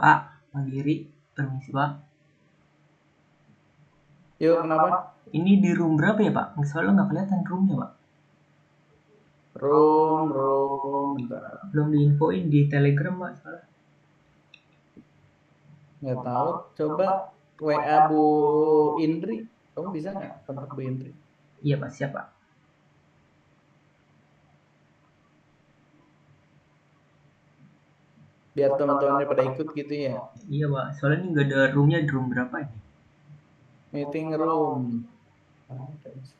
Pak, Pak Giri, permisi Pak. Yuk, kenapa? Ini di room berapa ya Pak? Soalnya nggak kelihatan roomnya Pak. Room, bentar. Belum diinfoin di Telegram Pak soalnya. Nggak tahu. Coba WA Bu Indri. Kamu bisa nggak kontak Bu Indri? Iya Pak, siap Pak. Biar teman-temannya pada ikut gitu ya. Iya Pak, soalnya ini nggak ada roomnya di room berapa ini? Meeting room. Ada.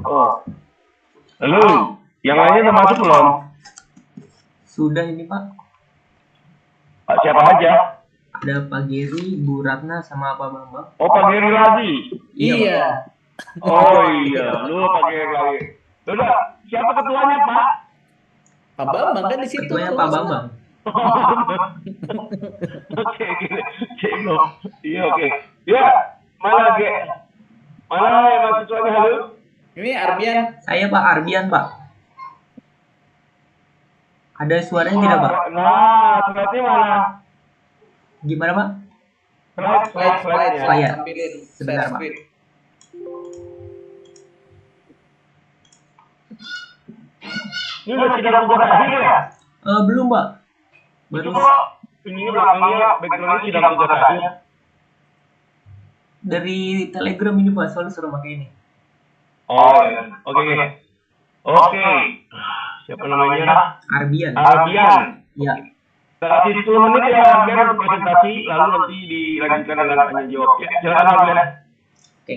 Oh. Lalu, yang lainnya udah masuk belum? Sudah ini Pak. Pak siapa aja? Ada Pak Geri, Bu Ratna, sama Pak Bambang. Oh, Pak Geri lagi. Iya. Oh iya, lu Pak Geri lagi. Udah, siapa ketuanya Pak? Pak Bambang kan di situ. Ketuanya kalau Pak nggak salah. Bambang. Oke, oke. Iya, oke. Ya, mana Ge? Mana yang mahasiswanya halo? Ini Arbian. Saya Pak Arbian Pak. Ada suaranya tidak Pak? Nah, berarti mana? Gimana Pak? Slide. Layar. Tampilin Sebentar, share Pak. screen. Ini udah sidang tugas akhir ya? Belum Pak. Itu Baru kok ini belakangnya backgroundnya sidang tugas akhir. dari Telegram ini Pak, soalnya suruh pakai ini. Oh iya, oke. Siapa namanya? Arbian. Arbian. Ya. Kita kasih 10 menit ya Arbian untuk presentasi, lalu nanti dilanjutkan dengan tanya jawab ya. Silakan Arbian. Oke.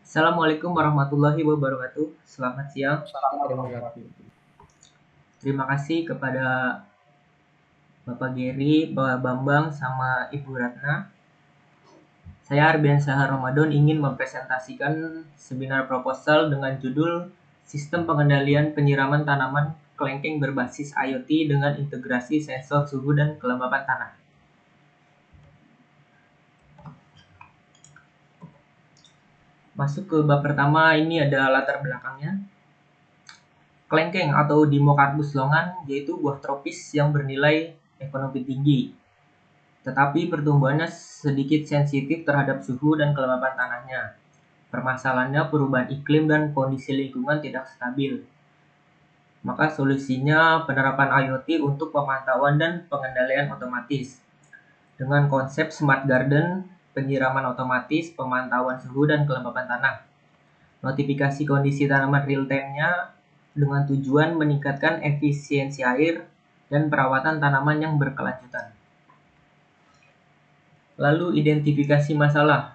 Assalamualaikum warahmatullahi wabarakatuh. Selamat siang. Terima kasih kepada Bapak Geri, Bapak Bambang, sama Ibu Ratna. Saya Arbian Syahar Ramadan ingin mempresentasikan seminar proposal dengan judul Sistem Pengendalian Penyiraman Tanaman Kelengkeng Berbasis IoT dengan Integrasi Sensor Suhu dan Kelembapan Tanah. Masuk ke bab pertama, ini ada latar belakangnya. Kelengkeng atau Dimocarbus longan yaitu buah tropis yang bernilai ekonomi tinggi. Tetapi pertumbuhannya sedikit sensitif terhadap suhu dan kelembapan tanahnya. Permasalahannya perubahan iklim dan kondisi lingkungan tidak stabil. Maka solusinya penerapan IoT untuk pemantauan dan pengendalian otomatis. Dengan konsep Smart Garden, penyiraman otomatis, pemantauan suhu dan kelembapan tanah. Notifikasi kondisi tanaman real time-nya dengan tujuan meningkatkan efisiensi air dan perawatan tanaman yang berkelanjutan. Lalu identifikasi masalah.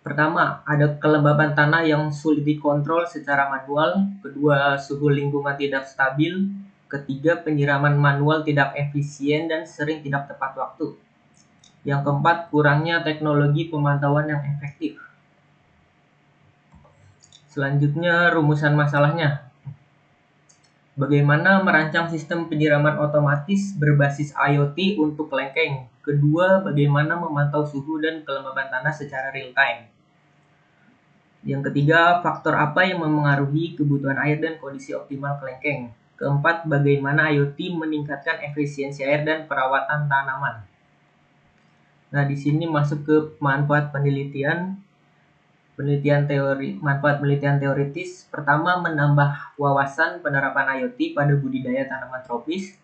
Pertama, ada kelembapan tanah yang sulit dikontrol secara manual. Kedua, suhu lingkungan tidak stabil. Ketiga, penyiraman manual tidak efisien dan sering tidak tepat waktu. Yang keempat, kurangnya teknologi pemantauan yang efektif. Selanjutnya, rumusan masalahnya. Bagaimana merancang sistem penyiraman otomatis berbasis IoT untuk kelengkeng? Kedua, bagaimana memantau suhu dan kelembapan tanah secara real time? Yang ketiga, faktor apa yang memengaruhi kebutuhan air dan kondisi optimal kelengkeng? Keempat, bagaimana IoT meningkatkan efisiensi air dan perawatan tanaman? Nah, di sini masuk ke manfaat penelitian teoritis. Pertama, menambah wawasan penerapan IoT pada budidaya tanaman tropis.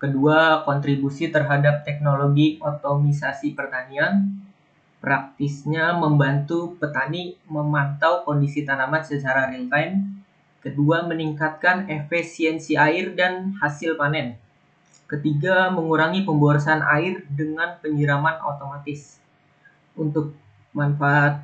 Kedua, kontribusi terhadap teknologi otomisasi pertanian. Praktisnya membantu petani memantau kondisi tanaman secara real time. Kedua, meningkatkan efisiensi air dan hasil panen. Ketiga, mengurangi pemborosan air dengan penyiraman otomatis. Untuk manfaat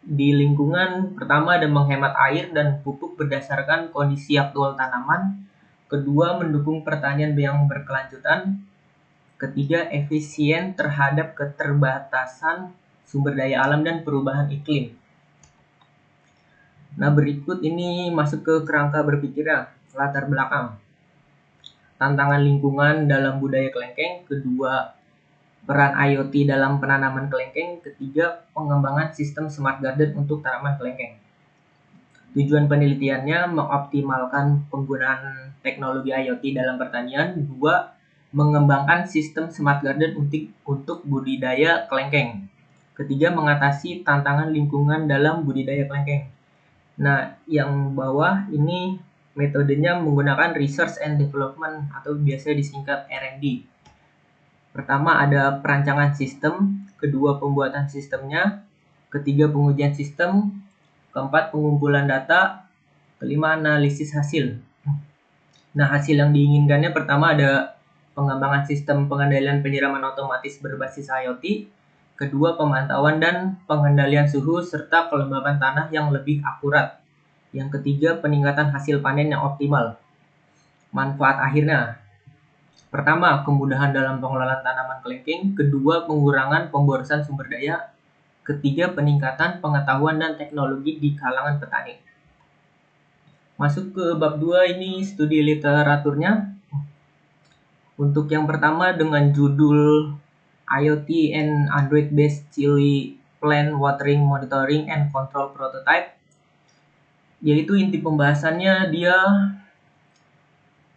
di lingkungan, pertama ada menghemat air dan pupuk berdasarkan kondisi aktual tanaman. Kedua, mendukung pertanian yang berkelanjutan. Ketiga, efisien terhadap keterbatasan sumber daya alam dan perubahan iklim. Nah, berikut ini masuk ke kerangka berpikirnya, latar belakang. Tantangan lingkungan dalam budaya kelengkeng. Kedua, peran IoT dalam penanaman kelengkeng. Ketiga, pengembangan sistem Smart Garden untuk tanaman kelengkeng. Tujuan penelitiannya mengoptimalkan penggunaan teknologi IoT dalam pertanian. Dua, mengembangkan sistem Smart Garden untuk budidaya kelengkeng. Ketiga, mengatasi tantangan lingkungan dalam budidaya kelengkeng. Nah, yang bawah ini metodenya menggunakan Research and Development atau biasa disingkat R&D. Pertama ada perancangan sistem, kedua pembuatan sistemnya, ketiga pengujian sistem, keempat pengumpulan data, kelima analisis hasil. Nah, hasil yang diinginkannya pertama ada pengembangan sistem pengendalian penyiraman otomatis berbasis IoT. Kedua, pemantauan dan pengendalian suhu serta kelembapan tanah yang lebih akurat. Yang ketiga, peningkatan hasil panen yang optimal. Manfaat akhirnya, pertama, kemudahan dalam pengelolaan tanaman kelengkeng. Kedua, pengurangan pemborosan sumber daya. Ketiga, peningkatan pengetahuan dan teknologi di kalangan petani. Masuk ke bab 2, ini studi literaturnya. Untuk yang pertama dengan judul IoT and Android-based chili plant watering monitoring and control prototype, yaitu inti pembahasannya dia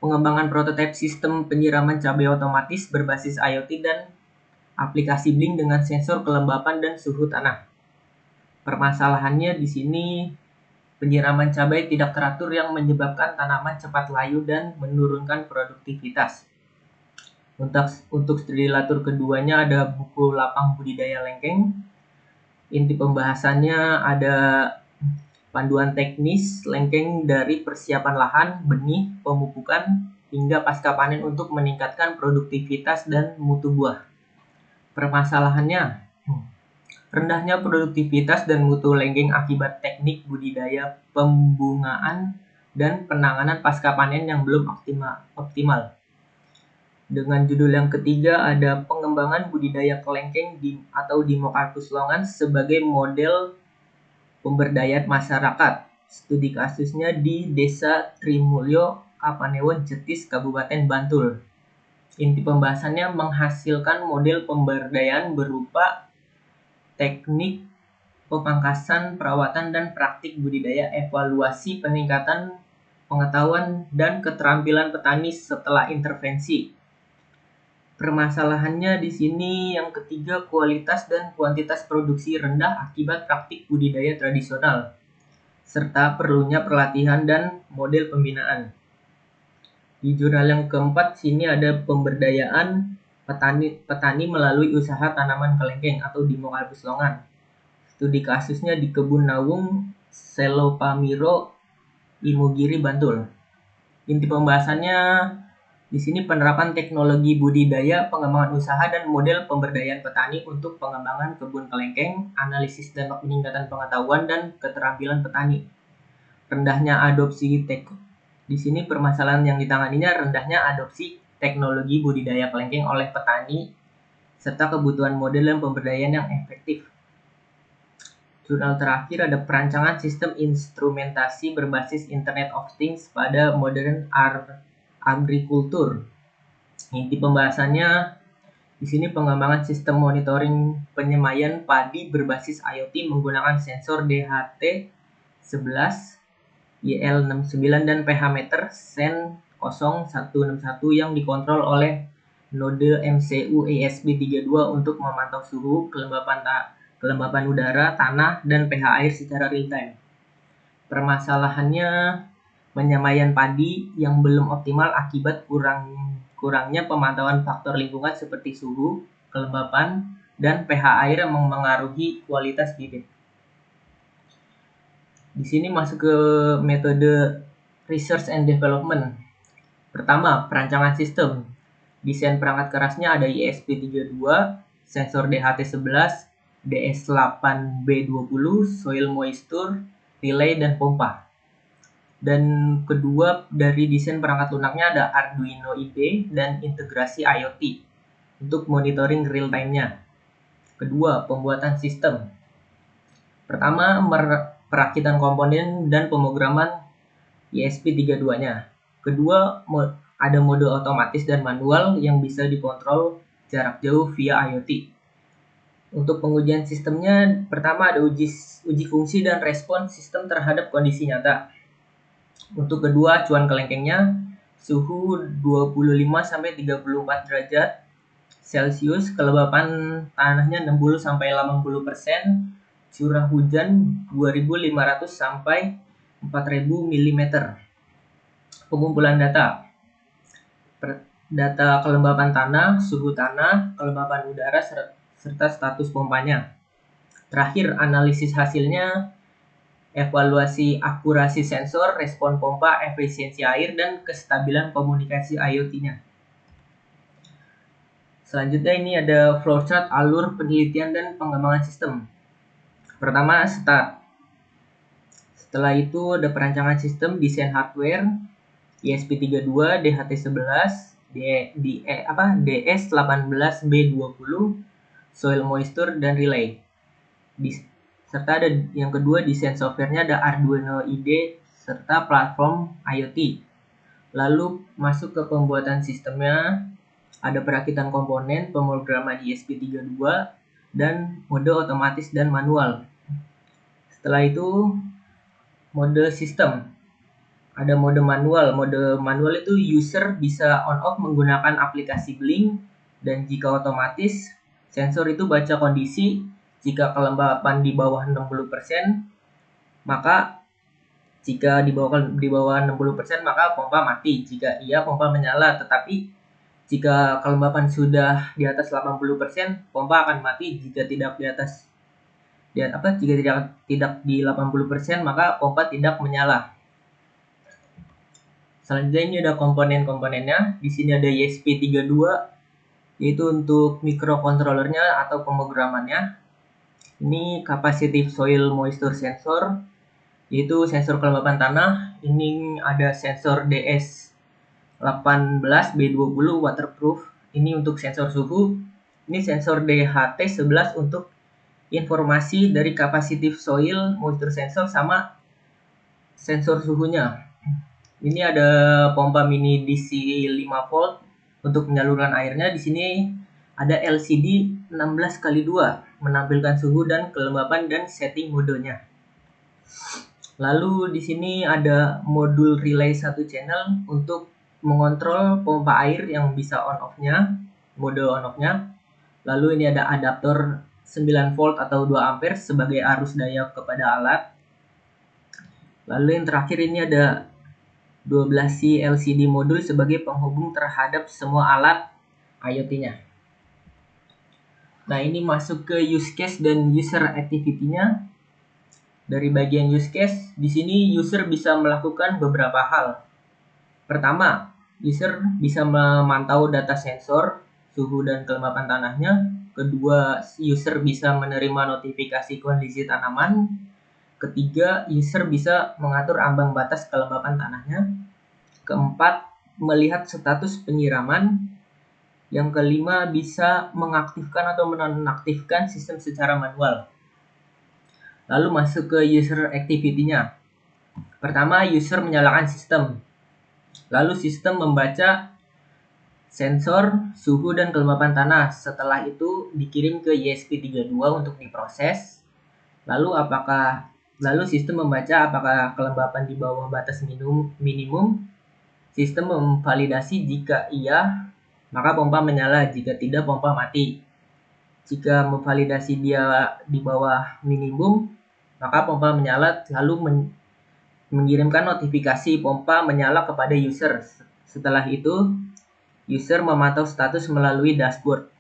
pengembangan prototipe sistem penyiraman cabai otomatis berbasis IoT dan aplikasi Blink dengan sensor kelembapan dan suhu tanah. Permasalahannya di sini penyiraman cabai tidak teratur yang menyebabkan tanaman cepat layu dan menurunkan produktivitas. Untuk studi literatur keduanya ada buku Lapang Budidaya Lengkeng. Inti pembahasannya ada panduan teknis lengkeng dari persiapan lahan, benih, pemupukan, hingga pasca panen untuk meningkatkan produktivitas dan mutu buah. Permasalahannya, rendahnya produktivitas dan mutu lengkeng akibat teknik budidaya, pembungaan, dan penanganan pasca panen yang belum optimal. Dengan judul yang ketiga ada pengembangan budidaya kelengkeng atau Dimmocarpus longan sebagai model pemberdayaan masyarakat. Studi kasusnya di Desa Trimulyo, Kapanewon, Jetis, Kabupaten Bantul. Inti pembahasannya menghasilkan model pemberdayaan berupa teknik pemangkasan, perawatan, dan praktik budidaya, evaluasi, peningkatan pengetahuan dan keterampilan petani setelah intervensi. Permasalahannya di sini yang ketiga, kualitas dan kuantitas produksi rendah akibat praktik budidaya tradisional, serta perlunya pelatihan dan model pembinaan. Di jurnal yang keempat sini ada pemberdayaan petani melalui usaha tanaman kelengkeng atau Dimmocarpus longan. Studi kasusnya di Kebun Nawung, Selopamiro, Imogiri, Bantul. Inti pembahasannya di sini penerapan teknologi budidaya, pengembangan usaha, dan model pemberdayaan petani untuk pengembangan kebun kelengkeng, analisis dan peningkatan pengetahuan dan keterampilan petani. Rendahnya adopsi di sini permasalahan yang ditanganinya rendahnya adopsi teknologi budidaya kelengkeng oleh petani serta kebutuhan model dan pemberdayaan yang efektif. Jurnal terakhir ada perancangan sistem instrumentasi berbasis Internet of Things pada modern agrikultur. Inti pembahasannya di sini pengembangan sistem monitoring penyemaian padi berbasis IoT menggunakan sensor DHT11, YL69 dan pH meter SEN 0161 yang dikontrol oleh node MCU ESP32 untuk memantau suhu, kelembapan udara, tanah, dan pH air secara real time. Permasalahannya penyemaian padi yang belum optimal akibat kurangnya pemantauan faktor lingkungan seperti suhu, kelembapan, dan pH air yang memengaruhi kualitas bibit. Di sini masuk ke metode research and development. Pertama, perancangan sistem. Desain perangkat kerasnya ada ISP32, sensor DHT11, DS8B20, soil moisture, relay, dan pompa. Dan kedua, dari desain perangkat lunaknya ada Arduino IDE dan integrasi IoT untuk monitoring real time-nya. Kedua, pembuatan sistem. Pertama, perakitan komponen dan pemrograman ISP32-nya. Kedua, ada mode otomatis dan manual yang bisa dikontrol jarak jauh via IoT. Untuk pengujian sistemnya, pertama ada uji fungsi dan respon sistem terhadap kondisi nyata. Untuk kedua, acuan kelengkengnya suhu 25-34 derajat Celcius, kelembapan tanahnya 60-80%, curah hujan 2.500 sampai 4.000 mm. Pengumpulan data. Data kelembapan tanah, suhu tanah, kelembapan udara serta status pompanya. Terakhir, analisis hasilnya, evaluasi akurasi sensor, respon pompa, efisiensi air, dan kestabilan komunikasi IoT-nya. Selanjutnya ini ada flowchart alur penelitian dan pengembangan sistem. Pertama, start. Setelah itu ada perancangan sistem, desain hardware, ESP32, DHT11, DS18B20, soil moisture, dan relay. Serta ada yang kedua, desain softwarenya ada Arduino IDE serta platform IoT. Lalu masuk ke pembuatan sistemnya, ada perakitan komponen, pemrograman ESP32, dan mode otomatis dan manual. Setelah itu mode sistem. Ada mode manual. Mode manual itu user bisa on off menggunakan aplikasi Blink, dan jika otomatis sensor itu baca kondisi. Jika kelembapan di bawah 60%, maka jika di bawah 60% maka pompa mati. Jika iya, pompa menyala. Tetapi jika kelembapan sudah di atas 80%, pompa akan mati. Jika tidak di atas jika tidak di 80%, maka pompa tidak menyala. Selanjutnya ini ada komponen-komponennya. Di sini ada ESP32, yaitu untuk mikrokontrolernya atau pemrogramannya. Ini capacitive soil moisture sensor, yaitu sensor kelembapan tanah. Ini ada sensor DS18B20 waterproof. Ini untuk sensor suhu. Ini sensor DHT11 untuk informasi dari capacitive soil moisture sensor sama sensor suhunya. Ini ada pompa mini DC 5 volt untuk menyalurkan airnya. Di sini ada LCD 16x2 menampilkan suhu dan kelembapan dan setting modenya. Lalu di sini ada modul relay 1 channel untuk mengontrol pompa air yang bisa on off-nya, mode on off-nya. Lalu ini ada adaptor 9 volt atau 2 ampere sebagai arus daya kepada alat. Lalu yang terakhir ini ada 12C LCD modul sebagai penghubung terhadap semua alat IoT-nya. Nah, ini masuk ke use case dan user activity-nya. Dari bagian use case, di sini user bisa melakukan beberapa hal. Pertama, user bisa memantau data sensor, suhu dan kelembapan tanahnya. Kedua, user bisa menerima notifikasi kondisi tanaman. Ketiga, user bisa mengatur ambang batas kelembapan tanahnya. Keempat, melihat status penyiraman. Yang kelima, bisa mengaktifkan atau menonaktifkan sistem secara manual. Lalu masuk ke user activity-nya. Pertama, user menyalakan sistem. Lalu sistem membaca sensor, suhu, dan kelembapan tanah. Setelah itu dikirim ke ESP32 untuk diproses. Lalu sistem membaca apakah kelembapan di bawah batas minimum. Sistem memvalidasi jika iya, maka pompa menyala. Jika tidak, pompa mati. Jika memvalidasi dia di bawah minimum, maka pompa menyala, lalu mengirimkan notifikasi pompa menyala kepada user. Setelah itu, user memantau status melalui dashboard.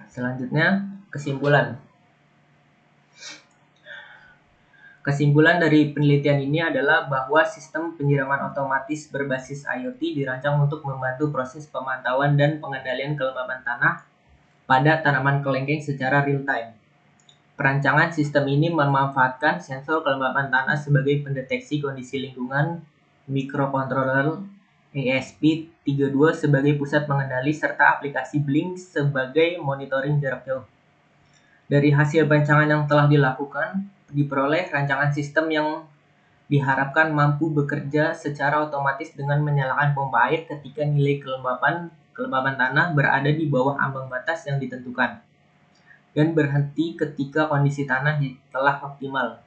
Selanjutnya, kesimpulan. Kesimpulan dari penelitian ini adalah bahwa sistem penyiraman otomatis berbasis IoT dirancang untuk membantu proses pemantauan dan pengendalian kelembapan tanah pada tanaman kelengkeng secara real-time. Perancangan sistem ini memanfaatkan sensor kelembapan tanah sebagai pendeteksi kondisi lingkungan, mikrokontroler ESP32 sebagai pusat pengendali, serta aplikasi Blink sebagai monitoring jarak jauh. Dari hasil perancangan yang telah dilakukan, diperoleh rancangan sistem yang diharapkan mampu bekerja secara otomatis dengan menyalakan pompa air ketika nilai kelembapan tanah berada di bawah ambang batas yang ditentukan, dan berhenti ketika kondisi tanah telah optimal.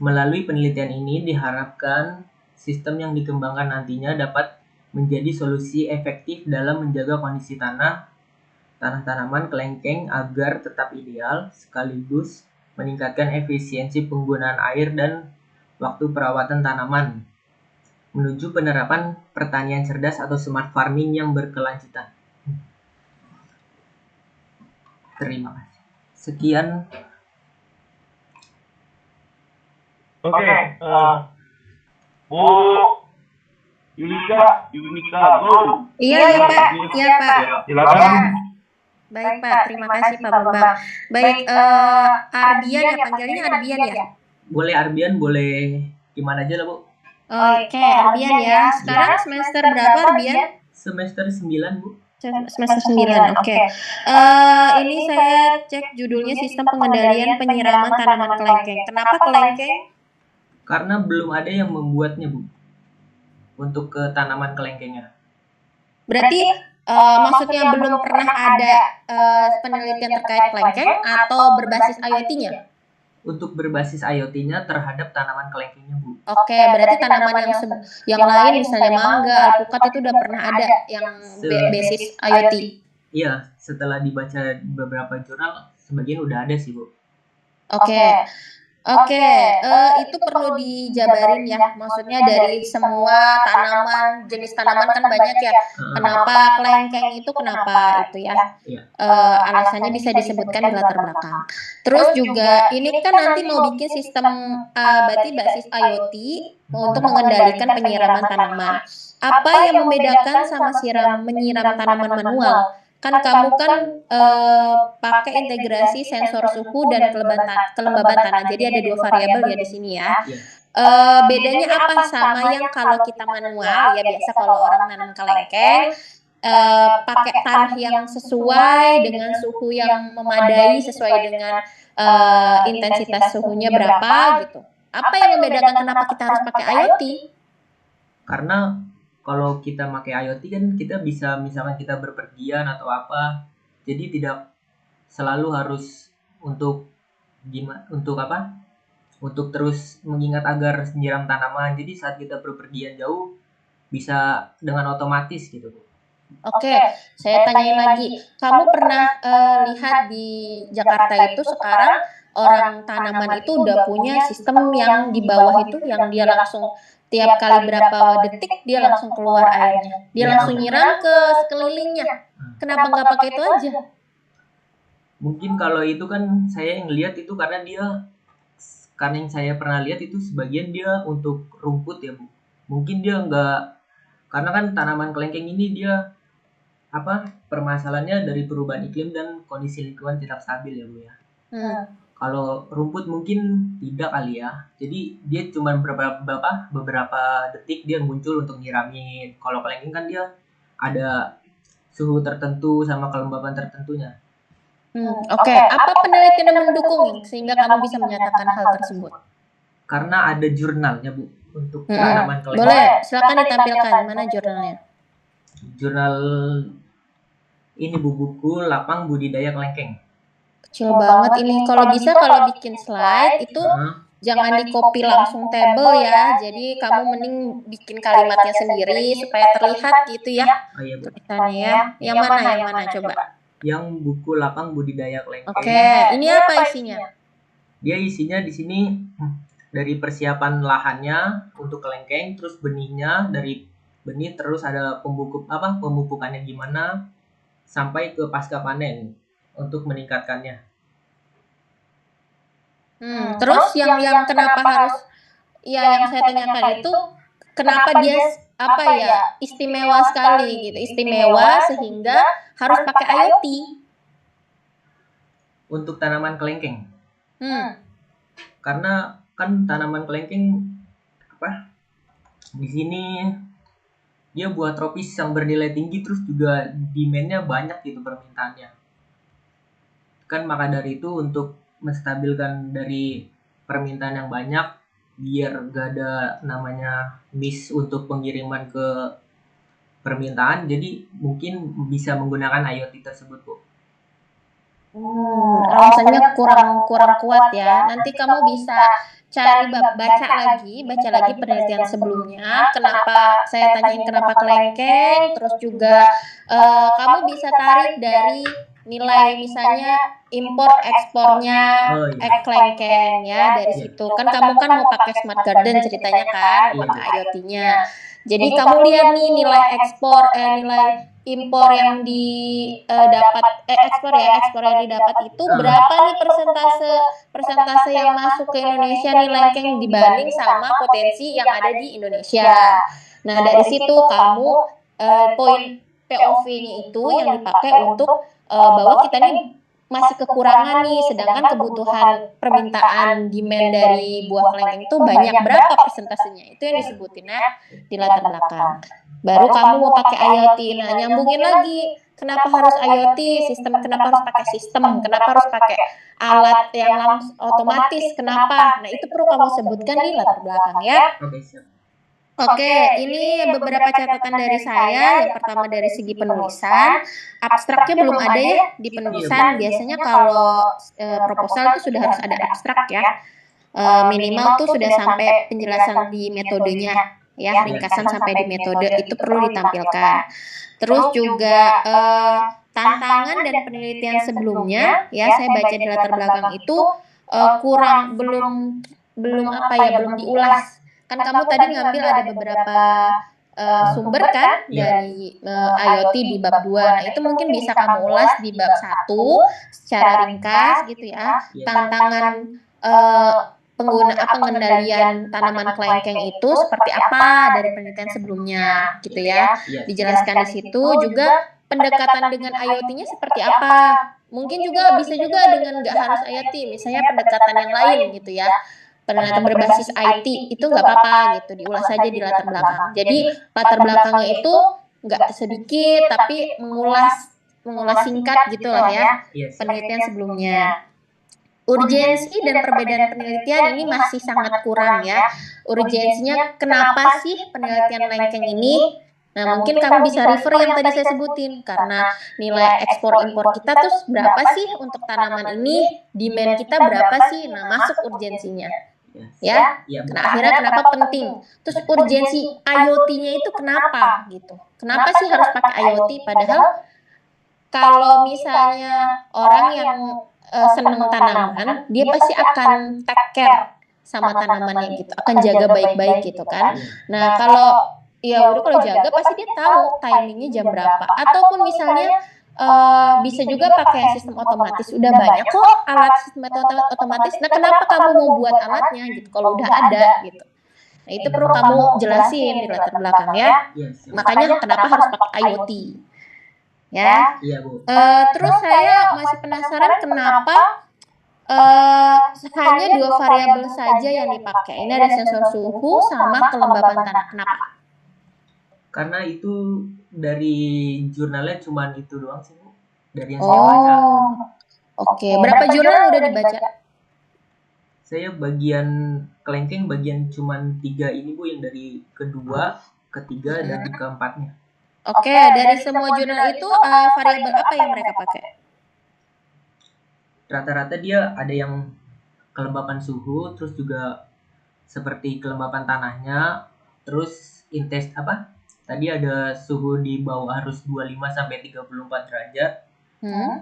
Melalui penelitian ini diharapkan sistem yang dikembangkan nantinya dapat menjadi solusi efektif dalam menjaga kondisi tanaman kelengkeng agar tetap ideal, sekaligus meningkatkan efisiensi penggunaan air dan waktu perawatan tanaman menuju penerapan pertanian cerdas atau smart farming yang berkelanjutan. Terima kasih. Sekian. Oke, Bu Yunika, go. Iya ya Pak, iya Pak. Ya, silakan. Baik Pak, terima kasih Pak Bambang. Baik, Arbian ya, panggilnya Arbian ya. Boleh Arbian, boleh gimana aja lah Bu. Oke, Arbian ya. Sekarang semester berapa Arbian? Semester 9 Bu. Semester 9, oke. Ini saya cek judulnya sistem pengendalian penyiraman tanaman kelengkeng. Kenapa kelengkeng? Karena belum ada yang membuatnya Bu. Untuk ke tanaman kelengkengnya. Berarti maksudnya belum pernah ada penelitian terkait kelengkeng atau berbasis IoT-nya? Untuk berbasis IoT-nya terhadap tanaman kelengkengnya Bu. Oke, berarti tanaman yang lain misalnya mangga, alpukat itu udah pernah ada yang basis IoT. Iya, setelah dibaca beberapa jurnal, sebagian udah ada sih Bu. Oke, itu perlu dijabarin ya. Maksudnya dari semua tanaman, jenis tanaman kan banyak ya. Kenapa kelengkeng itu, kenapa itu ya. Alasannya bisa disebutkan di latar belakang. Terus juga ini kan nanti mau bikin sistem berarti basis IoT untuk mengendalikan penyiraman tanaman. Apa yang membedakan sama menyiram tanaman manual? Kan kamu kan pakai integrasi sensor suhu dan kelembaban tanah. Jadi ada 2 variabel ya di sini ya. Bedanya apa sama yang kalau kita manual ya, biasa kalau orang nanam kelengkeng pakai tanah yang sesuai dengan suhu yang memadai, sesuai dengan intensitas suhunya berapa gitu. Apa yang membedakan kenapa kita harus pakai IoT? Karena kalau kita pakai IoT kan kita bisa, misalkan kita berpergian atau apa, jadi tidak selalu harus untuk terus mengingat agar menyiram tanaman. Jadi saat kita berpergian jauh bisa dengan otomatis gitu Bu. Oke, saya tanyain lagi. Kamu pernah lihat di Jakarta itu sekarang orang tanaman itu udah punya sistem yang di bawah itu yang dia langsung tiap kali berapa detik dia langsung keluar airnya. Dia langsung nyiram ke sekelilingnya. Kenapa nggak pakai itu aja? Mungkin kalau itu kan saya yang lihat itu karena yang saya pernah lihat itu sebagian dia untuk rumput ya Bu. Mungkin dia enggak, karena kan tanaman kelengkeng ini dia permasalahannya dari perubahan iklim dan kondisi lingkungan tidak stabil ya Bu ya. Kalau rumput mungkin tidak kali ya. Jadi dia cuma beberapa detik dia muncul untuk nyiramin. Kalau kelengkeng kan dia ada suhu tertentu sama kelembaban tertentunya. Oke. Apa penelitian yang mendukung sehingga kamu bisa menyatakan hal tersebut? Karena ada jurnalnya Bu untuk tanaman kelengkeng. Boleh, silakan ditampilkan. Mana jurnalnya? Jurnal ini Bu, buku Lapang Budidaya Kelengkeng. Kecil banget ini. Kalau bisa kalau bikin slide itu jangan di copy langsung table ya. Jadi kamu mending bikin kalimatnya sendiri supaya terlihat gitu ya. Tulisannya ya. Yang mana coba? Yang buku Lapang Budidaya Kelengkeng. Oke, ini apa isinya? Dia isinya di sini dari persiapan lahannya untuk kelengkeng, terus benihnya dari benih, terus ada pemupukannya gimana sampai ke pasca panen untuk meningkatkannya. Terus yang kenapa harus yang saya tanyakan itu kenapa dia istimewa sekali gitu, istimewa sehingga harus pakai IoT untuk tanaman kelengkeng. Karena kan tanaman kelengkeng di sini dia buah tropis yang bernilai tinggi, terus juga demand-nya banyak gitu, permintaannya. Kan maka dari itu untuk menstabilkan dari permintaan yang banyak biar gak ada namanya miss untuk pengiriman ke permintaan, jadi mungkin bisa menggunakan IoT tersebut Bu. Alasannya kurang kuat ya. Nanti kamu bisa cari baca lagi penelitian sebelumnya. Kenapa saya tanyain kenapa kelengkeng, terus juga kamu bisa tarik dari nilai misalnya impor ekspornya kelengkeng ya, dari situ. Kan kamu kan mau pakai smart garden ceritanya kan, pakai IoT-nya. Jadi kamu lihat nih nilai nilai impor yang didapat ekspor yang didapat itu berapa nih persentase yang masuk ke Indonesia nih kelengkeng dibanding sama potensi yang ada di Indonesia. Nah, dari situ kamu poin POV-nya itu yang dipakai untuk bahwa kita nih masih kekurangan nih, sedangkan kebutuhan permintaan demand dari buah kelengkeng itu banyak, berapa persentasenya, itu yang disebutin ya di latar belakang. Baru kamu mau pakai IoT, nah nyambungin lagi, kenapa harus IoT sistem, kenapa harus pakai sistem, kenapa harus pakai alat yang langsung otomatis, kenapa, nah itu perlu kamu sebutkan di latar belakang ya. Oke, siap. Oke, ini beberapa catatan dari saya. Yang pertama dari segi penulisan, abstraknya belum ada ya di penulisan. Biasanya kalau proposal itu sudah harus ada abstrak ya. Minimal tuh sudah sampai penjelasan di metodenya ya, ringkasan sampai di metode itu perlu ditampilkan. Terus juga tantangan dan penelitian sebelumnya ya, saya baca di latar belakang itu kurang, belum apa ya, belum diulas. Kan kamu tadi ngambil ada beberapa sumber kan dari IoT di bab 2. Nah, itu mungkin bisa kamu ulas di bab 1 secara ringkas gitu ya. Tantangan pengendalian tanaman kelengkeng itu seperti apa dari penelitian sebelumnya gitu ya. Dijelaskan di situ juga pendekatan dengan IoT-nya seperti apa. Mungkin juga bisa juga dengan nggak harus IoT, misalnya pendekatan yang lain gitu ya. Pendekatan berbasis IT itu nggak apa-apa gitu, diulas saja di latar belakang. Jadi latar belakangnya itu nggak sedikit tapi mengulas singkat gitu lah ya penelitian sebelumnya. Urgensi dan perbedaan penelitian ini masih sangat kurang ya. Urgensinya kenapa sih penelitian lengkeng ini? Nah, mungkin kamu bisa refer yang tadi saya sebutin, karena nilai ekspor impor kita tuh berapa sih untuk tanaman ini, demand kita berapa sih, nah masuk urgensinya. Ya, nah akhirnya kenapa penting? Terus urgensi IoT-nya itu kenapa gitu? Kenapa sih harus pakai IoT? Padahal kalau misalnya orang yang seneng tanaman, dia pasti akan take care sama tanamannya gitu, akan jaga baik-baik gitu kan. Nah kalau ya udah, kalau jaga pasti dia tahu timingnya jam berapa. Ataupun misalnya bisa juga pakai sistem otomatis, udah banyak kok alat sistem otomatis. Nah kenapa kamu mau buat alatnya gitu kalau udah ada gitu. Nah itu perlu kamu jelasin di latar belakang ya. Makanya kenapa harus pakai IoT ya. Terus saya masih penasaran kenapa hanya 2 variabel saja yang dipakai. Ini ada sensor suhu sama kelembapan tanah. Kenapa? Karena itu dari jurnalnya cuma itu doang sih, Bu. Dari yang saya baca. Oke. Berapa jurnal udah dibaca? Saya bagian kelengkeng bagian cuma 3 ini, Bu, yang dari kedua, ketiga, dan keempatnya. Oke, dari semua jurnal itu variabel apa yang mereka pakai? Rata-rata dia ada yang kelembapan suhu, terus juga seperti kelembapan tanahnya, terus tadi ada suhu di bawah harus 25 sampai 34 derajat.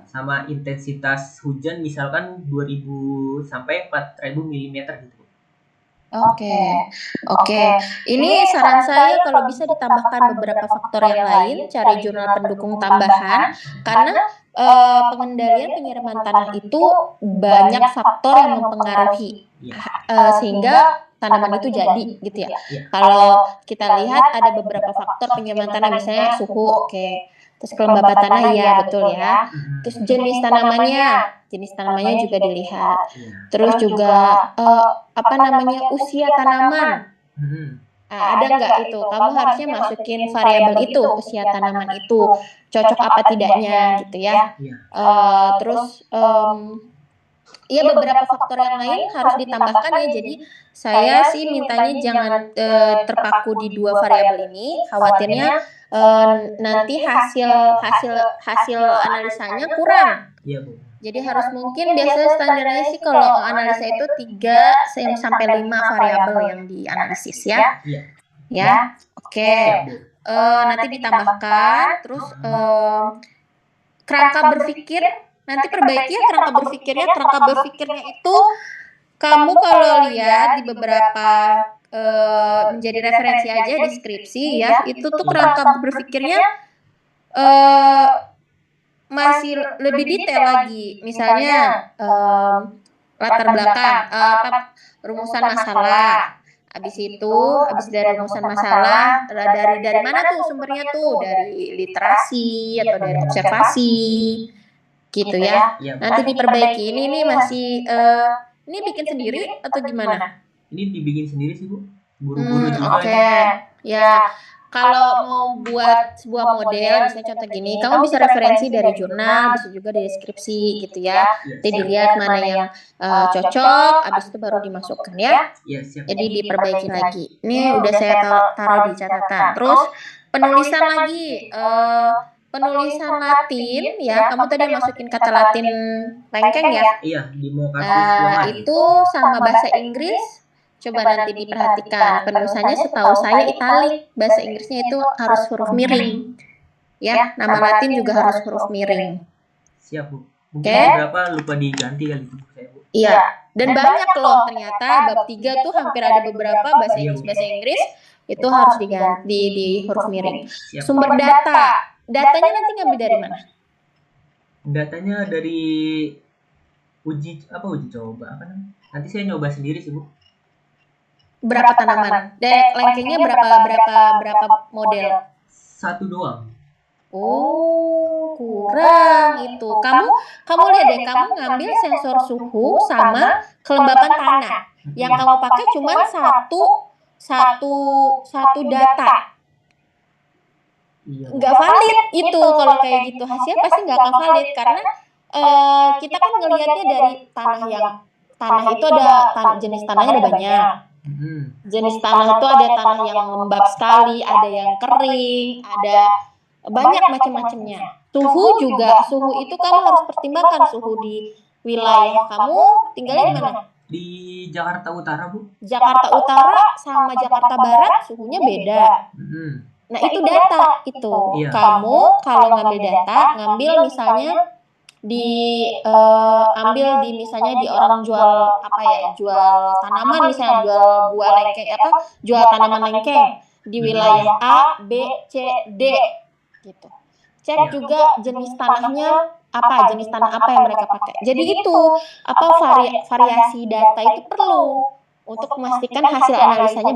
Sama intensitas hujan misalkan 2000 sampai 4000 mm gitu. Oke. Ini saran saya kalau bisa ditambahkan beberapa faktor yang lain, cari jurnal pendukung tambahan, karena pengendalian penyiraman tanah itu banyak faktor yang mempengaruhi sehingga tanaman itu jadi gitu ya. Kalau kita lihat ada beberapa faktor penyiraman tanah, misalnya suhu, terus kelembapan tanah, ya betul ya. Terus jenis tanamannya juga dilihat. Terus juga usia tanaman. Ada nggak itu? Kamu harusnya masukin variabel itu, usia tanaman itu cocok apa tidaknya gitu ya. Terus ya beberapa faktor yang lain harus ditambahkan ya. Jadi saya sih mintanya jangan terpaku di 2 variabel ini. Khawatirnya nanti hasil analisanya kurang. Iya, Bu. Jadi harus mungkin biasanya standarnya sih kalau analisa itu 3 sampai 5 variabel yang dianalisis ya. Ya. Oke. Nanti ditambahkan, terus kerangka berpikir nanti perbaiki ya kerangka berpikirnya itu kamu kalau lihat di beberapa menjadi referensi aja di skripsi ya, itu tuh kerangka berpikirnya masih lebih detail lagi. Misalnya latar belakang, rumusan masalah, Habis itu, habis dari rumusan masalah, dari mana tuh sumbernya tuh? Dari literasi atau dari observasi, gitu ya. Iya, Bu. Nanti diperbaiki. Ini nih masih, ini bikin sendiri atau gimana? Ini dibikin sendiri sih, Bu. Buru-buru juga Oke. ini. Ya, kalau mau buat sebuah model, misalnya contoh gini, kamu bisa referensi dari jurnal, bisa juga dari deskripsi gitu ya. Nanti dilihat mana yang cocok, habis itu baru dimasukkan ya. Iya, siap. Jadi diperbaiki lagi. Ini udah saya taruh di catatan. Terus penulisan lagi, penulisan Latin ya. Kamu tadi masukin kata Latin lengkeng ya. Iya, di mau kasih ulangan. Itu sama bahasa Inggris. Coba nanti diperhatikan. Penulisannya setahu saya italik. Bahasa Inggrisnya itu harus huruf miring. Ya, nama Latin juga harus huruf miring. Siap, Bu. Mungkin beberapa lupa diganti kali Bu, saya, Bu. Iya, dan banyak loh ternyata bab 3 tuh hampir ada beberapa bahasa Inggris itu harus diganti di huruf miring. Sumber data. Datanya nanti ngambil dari mana? Datanya dari uji coba kan? Nanti saya nyoba sendiri sih, Bu. Berapa tanaman? Dan lengkengnya berapa model? 1 doang. Oh, kurang itu. Kamu lihat deh, kamu ngambil sensor suhu sama kelembapan tanah. Yang kamu pakai cuma satu data. Nggak valid itu kalau kayak gitu. Hasilnya pasti nggak akan valid karena kita kan ngelihatnya dari tanah itu ada jenis tanahnya ada banyak. Jenis tanah itu ada tanah yang lembab sekali, ada yang kering, ada banyak macam-macamnya. Suhu itu kamu harus pertimbangkan suhu di wilayah kamu tinggalnya di mana? Di Jakarta Utara, Bu. Jakarta Utara sama Jakarta Barat suhunya beda. Nah, itu data itu. Iya. Kamu kalau ngambil data, ngambil misalnya ambil di misalnya di orang jual jual tanaman misalnya jual buah lengkeng jual tanaman lengkeng di wilayah A, B, C, D gitu. Cek juga jenis tanahnya jenis tanah apa yang mereka pakai. Jadi itu variasi data itu perlu untuk memastikan hasil analisanya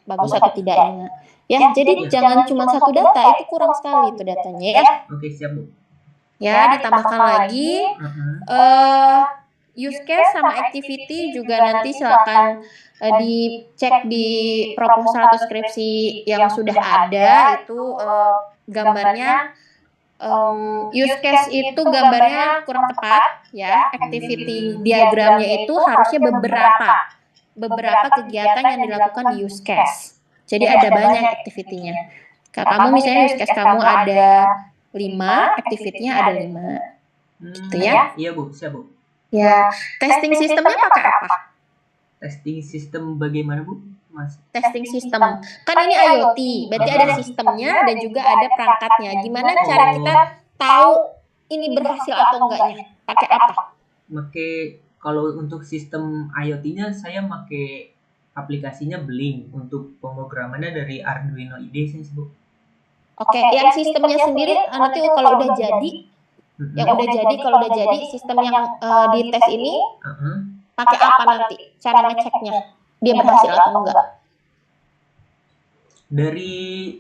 bagus atau tidaknya. Ya, jadi jangan cuma satu data, itu kurang sekali itu datanya ya. Oke, siap, Bu. Ya, ditambahkan lagi use case sama activity juga nanti silakan dicek di proposal atau skripsi yang sudah ada itu gambarnya use case itu gambarnya kurang tepat ya. Activity diagramnya itu harusnya beberapa kegiatan yang dilakukan di use case. Jadi ada banyak activity-nya. Kamu misalnya use case kamu ada 5, activity-nya ada 5. Gitu ya. Iya, Bu, siap, Bu. Ya, testing sistemnya pakai apa? Testing sistem bagaimana, Bu? Mas. Testing sistem. Kan ini IoT, berarti ada sistemnya dan juga ada perangkatnya. Gimana cara kita tahu ini berhasil atau enggaknya? Pakai apa? Kalau untuk sistem IoT-nya saya pakai aplikasinya Blink. Untuk pemrogramannya dari Arduino IDE sih, Bu. Oke, yang sistemnya sendiri nanti kalau udah jadi, kalau udah jadi sistem yang di tes ini pakai apa nanti? Cara ngeceknya dia berhasil atau enggak? Dari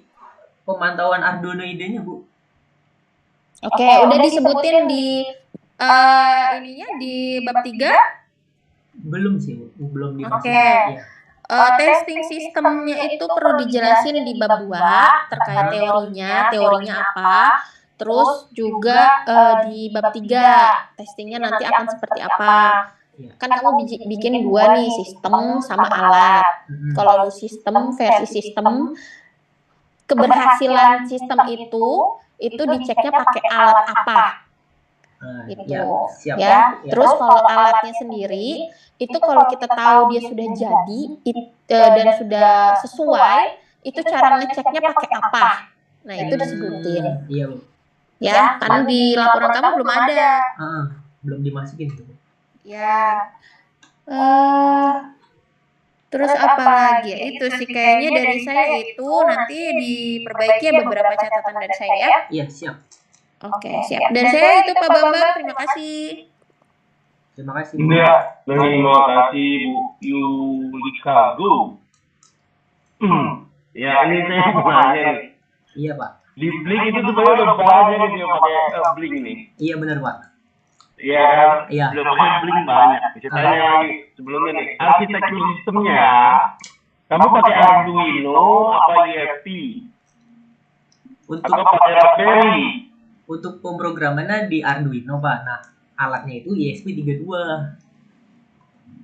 pemantauan Arduino IDE-nya, Bu. Oke, udah disebutin di ininya di bab 3? Belum sih, Bu. Belum dimasukin. Oke. Testing sistemnya itu perlu dijelasin di bab 2 terkait teorinya apa. Terus juga di bab 3 testingnya nanti akan seperti apa. Kan kamu bikin 2 nih, sistem sama alat. Kalau versi sistem keberhasilan sistem itu diceknya pakai alat apa. Gitu ya. Terus kalau alatnya sendiri itu kalau kita tahu dia sudah jadi dan sudah sesuai, itu cara ngeceknya pakai apa. Nah, itu disebutin. Iya, Bu. Ya, karena di laporan kamu belum ada. Belum dimasukin tuh. Ya. Terus apa lagi? Itu sih kayaknya dari saya itu nanti diperbaiki ya beberapa catatan dari saya ya. Iya, siap. Oke, siap. Dan saya itu Pak Bambang, terima kasih. Terima kasih, Bu. Terima kasih, Bu Yulika Gu. Ya ini saya mau nanya nih. Iya Pak. Di Blink itu sebenarnya udah banyak gitu yang pakai Blink ini. Iya benar Pak. Iya kan? Iya. Udah pakai Blink banyak. Bisa tanya lagi sebelumnya nih. Arsitektur sistemnya, kamu pakai Arduino apa ESP? Untuk Atau pakai Raspberry? untuk pemrogramannya di Arduino Pak. Nah alatnya itu ESP32.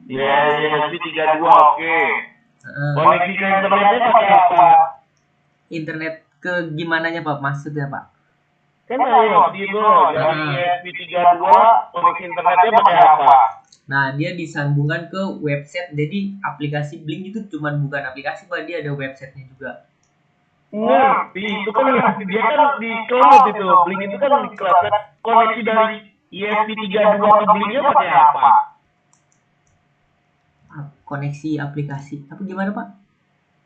Ya, ESP32 oke. Koneksi ke internetnya pakai apa? Internet ke gimananya Pak maksudnya Pak? Kan ayo gitu, dari ESP32 koneksi internetnya pakai apa? Nah dia disambungkan ke website. Jadi aplikasi Blink itu cuma bukan aplikasi Pak, dia ada websitenya juga. Ngerti, itu kan dia kan di cloud itu, Blink itu kan di cloud. Koneksi dari ESP32 ke Blinknya pakai apa? Koneksi aplikasi apa gimana Pak?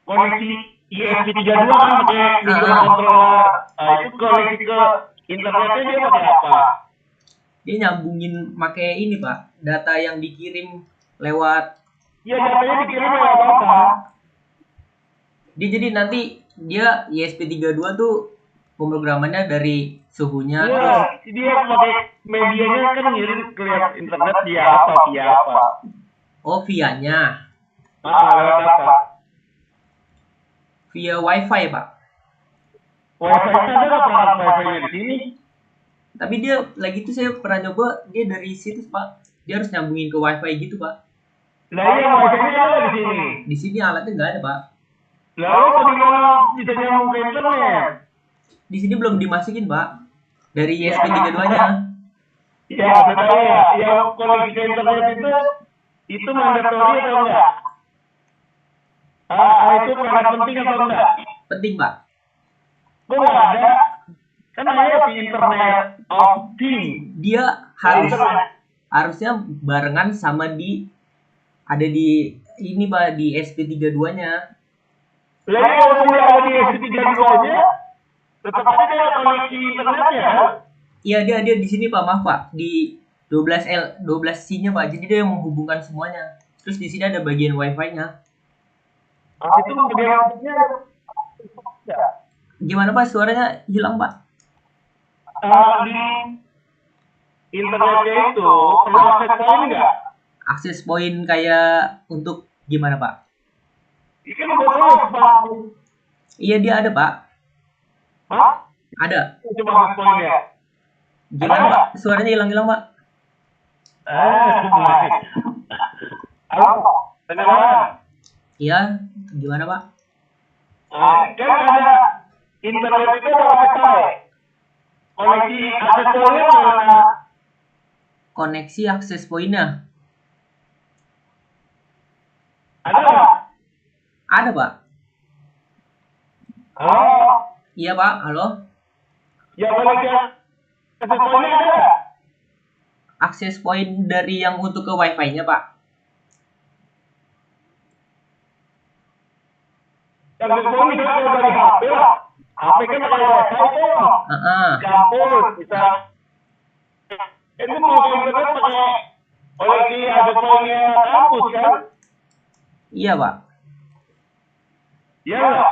Koneksi ESP32 kan pakai microcontroller. Itu koneksi ke internetnya dia pakai apa? Dia nyambungin pakai ini Pak, data yang dikirim lewat. Ya datanya dikirim lewat apa? Dia jadi nanti dia ESP32 tuh pemrogramannya dari suhunya. Iya, dia pakai medianya kan ngirim ke internet via apa? Oh via-nya. Lewat apa? Via WiFi Pak. Wifi ada nggak perangkat Wifi-nya di sini? Tapi dia lagi itu saya pernah nyoba dia dari situ Pak. Dia harus nyambungin ke WiFi gitu Pak. Lah iya Wifi-nya ada di sini. Di sini alatnya nggak ada Pak. Lalu bagaimana bisa nyambung ke internet? Di sini belum dimasukin Pak. Dari ESP32-nya. Ya, betul ya. Yang koneksi ke internet itu mandatori atau enggak? Itu sangat penting atau enggak? Penting Pak. Kok nggak ada? Kan ada di Internet of Things. Dia harusnya barengan sama ada di ini Pak, di SP32-nya. Lalu kalau tidak ada di SP32-nya, tetap aja ada koneksi internetnya. Iya dia di sini Pak, maaf Pak, di 12C-nya Pak. Jadi dia yang menghubungkan semuanya. Terus di sini ada bagian WiFi-nya. Itu bagiannya Gimana Pak? Suaranya hilang Pak. di internetnya itu perlu akses point nggak? Akses point kayak untuk gimana Pak? Ini kan terus Pak. Iya dia ada Pak. Hah? Ada. Coba akses pointnya. Gimana Pak? Suaranya hilang-hilang Pak. Halo, dengar? Iya, gimana Pak? Kan ada internet itu ada wifi. Koneksi akses pointnya mana? Koneksi akses pointnya. Ada nggak? Ada Pak. Halo? Iya Pak, halo. Ya koneksi akses pointnya ada nggak? Akses point dari yang untuk ke WiFi-nya Pak. Akses point itu ada dari HP lah. HP kan ada wifi tuh. Kampus bisa. Itu mau ke internet pakai koneksi akses pointnya kampus kan? Iya Pak. Iya nggak?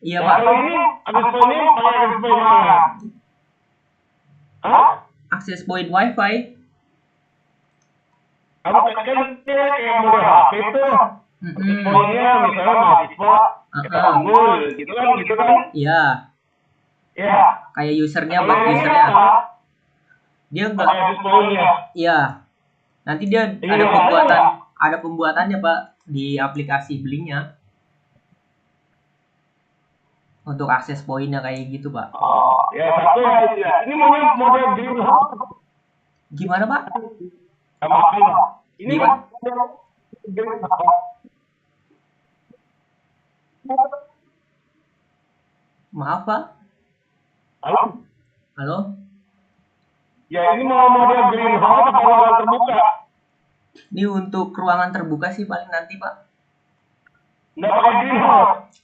Iya Nah, Pak. kalau ini akses pointnya pakai akses point mana? Hah? Akses point WiFi. Kamu kan kayak model HP tuh. Akses pointnya misalnya mahasiswa Unggul gitu kan? Iya. Ya. Kayak usernya Kalau buat ini usernya. apa? Dia Pakai enggak. akses pointnya. Iya. Nanti dia Iya, ada pembuatannya Pak di aplikasi Blink-nya. Untuk akses poinnya kayak gitu Pak. Oh, ya satu ya. Ini model greenhouse. Gimana Pak? Sama apa? Ini Gimana? model greenhouse. Maaf Pak. Halo? Halo. Ya ini mau model greenhouse atau ruangan terbuka? Ini untuk ruangan terbuka sih paling nanti Pak. Nggak pakai greenhouse.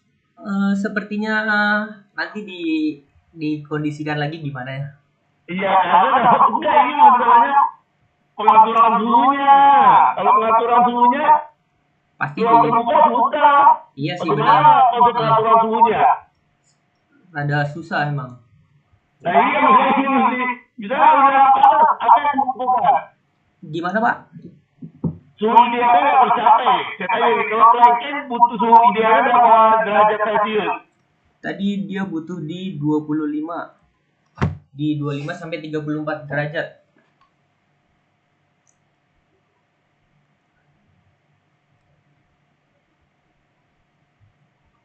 Sepertinya nanti dikondisikan lagi gimana ya? Iya, karena enggak ini masalahnya pengaturan suhunya. Kalau pengaturan suhunya Pasti Kalau tuh. terbuka susah. Iya sih Bagaimana benar. kalau kita aturan suhunya? Rada susah emang. Nah iya misalnya udah panas, apa yang dilakukan? Gimana Pak? Suhu idealnya nggak tercapai. Katanya kalau kelengkeng butuh suhu idealnya berapa derajat Celcius? Tadi dia butuh di 25. Di 25 sampai 34 derajat.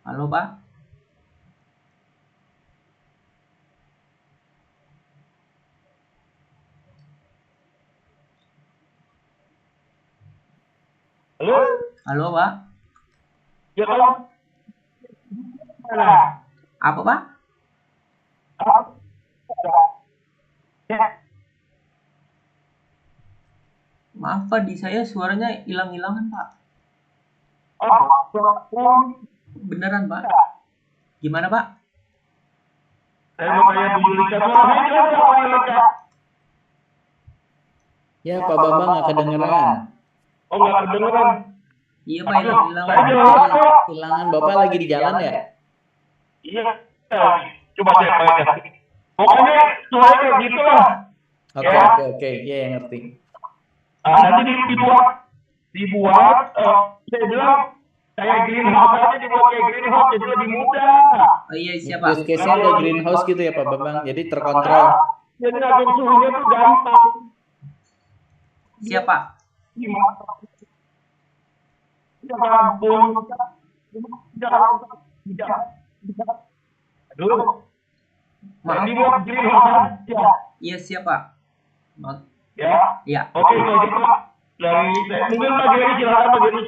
Halo Pak? Halo? Halo Pak? Ya kalau mana? Apa Pak? Maaf Pak, di saya suaranya hilang-hilangan Pak. Beneran Pak? Gimana Pak? Saya mau tanya Bu Yulika, suaranya jelas nggak Bu Yulika? Ya Pak Bambang nggak kedengeran. Oh nggak kedengeran. Iya Pak, hilang-hilangan. Saya jelas kok. Hilangan Bapak lagi di jalan ya? Iya. Coba saya pakai. Pokoknya suaranya kayak gitu lah. Oke. Ya yang ngerti. Nanti dibuat, saya bilang kayak greenhouse aja, dibuat kayak greenhouse jadi lebih mudah. Oh iya siapa? Use case-nya ada greenhouse gitu ya Pak Bambang. Jadi terkontrol. Jadi ngatur suhunya tuh gampang. Siapa? Gimana? Ya ampun. Aduh. Maaf. Dibuat greenhouse aja. Iya siapa? Maaf. Ya. Ya. Oke, kalau gitu dari saya mungkin Pak Giri silakan Pak Giri.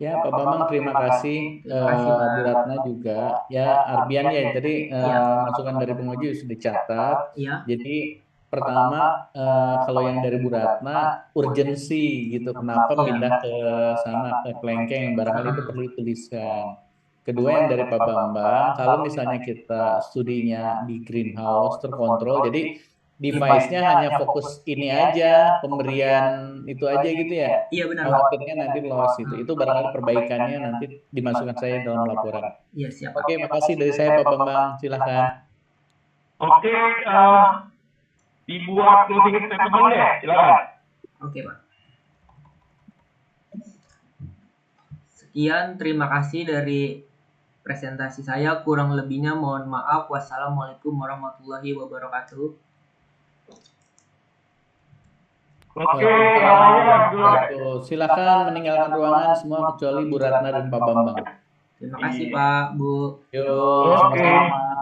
Ya Pak Bambang terima kasih. Bu Ratna juga. Ya Arbian ya. Jadi masukan dari penguji sudah dicatat. Iya. Jadi pertama kalau yang dari Bu Ratna urgensi gitu. Kenapa pindah ke sana ke kelengkeng? Barangkali itu perlu dituliskan. Kedua yang dari Pak Bambang, kalau misalnya kita studinya di greenhouse terkontrol, jadi device-nya hanya fokus ini aja, pemberian itu aja gitu ya. Iya benar. Khawatirnya nanti loss itu. Itu barangkali perbaikannya nanti dimasukkan saya dalam laporan. Iya siap. Oke, makasih dari saya Pak Bambang. Silahkan. Oke, dibuat closing statement deh, silakan. Oke Pak. Sekian, terima kasih dari presentasi saya. Kurang lebihnya mohon maaf. Wassalamualaikum warahmatullahi wabarakatuh. Oke, silakan meninggalkan ruangan semua kecuali Bu Ratna dan Pak Bambang. Terima kasih Pak, Bu. Yo, sama-sama.